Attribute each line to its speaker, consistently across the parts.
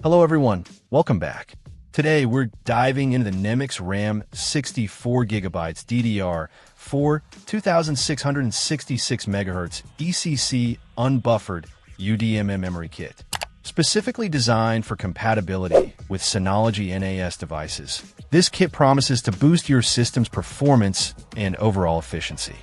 Speaker 1: Hello everyone, welcome back. Today we're diving into the NEMIX RAM 64GB DDR4 2666MHz ECC unbuffered UDMM memory kit. Specifically designed for compatibility with Synology NAS devices, this kit promises to boost your system's performance and overall efficiency.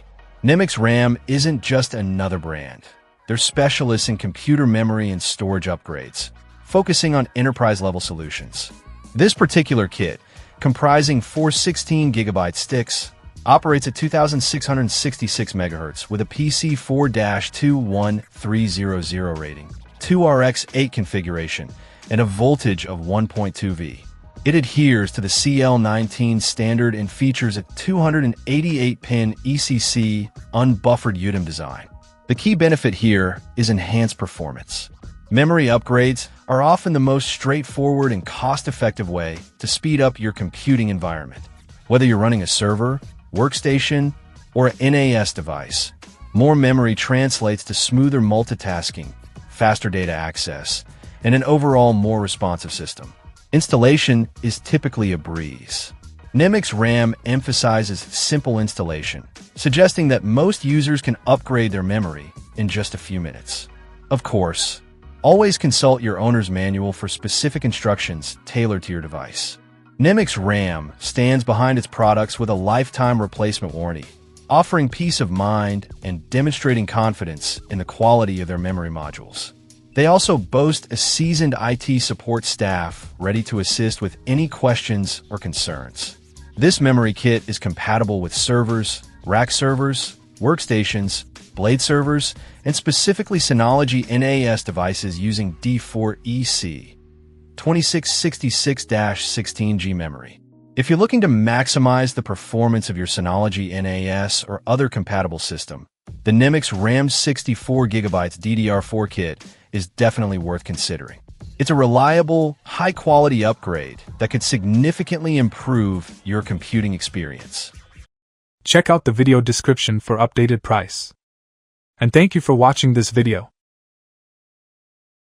Speaker 1: NEMIX RAM isn't just another brand. They're specialists in computer memory and storage upgrades, focusing on enterprise-level solutions. This particular kit, comprising 4 16GB sticks, operates at 2666 MHz with a PC4-21300 rating, 2RX8 configuration, and a voltage of 1.2 V. It adheres to the CL19 standard and features a 288-pin ECC unbuffered UDIM design. The key benefit here is enhanced performance. Memory upgrades are often the most straightforward and cost-effective way to speed up your computing environment. Whether you're running a server, workstation, or an NAS device, more memory translates to smoother multitasking, faster data access, and an overall more responsive system. Installation is typically a breeze. NEMIX RAM emphasizes simple installation, suggesting that most users can upgrade their memory in just a few minutes. Of course, always consult your owner's manual for specific instructions tailored to your device. NEMIX RAM stands behind its products with a lifetime replacement warranty, offering peace of mind and demonstrating confidence in the quality of their memory modules. They also boast a seasoned IT support staff ready to assist with any questions or concerns. This memory kit is compatible with servers, rack servers, workstations, blade servers, and specifically Synology NAS devices using D4EC 2666-16G memory. If you're looking to maximize the performance of your Synology NAS or other compatible system, the NEMIX RAM 64GB DDR4 kit is definitely worth considering. It's a reliable, high-quality upgrade that could significantly improve your computing experience.
Speaker 2: Check out the video description for updated price. And thank you for watching this video.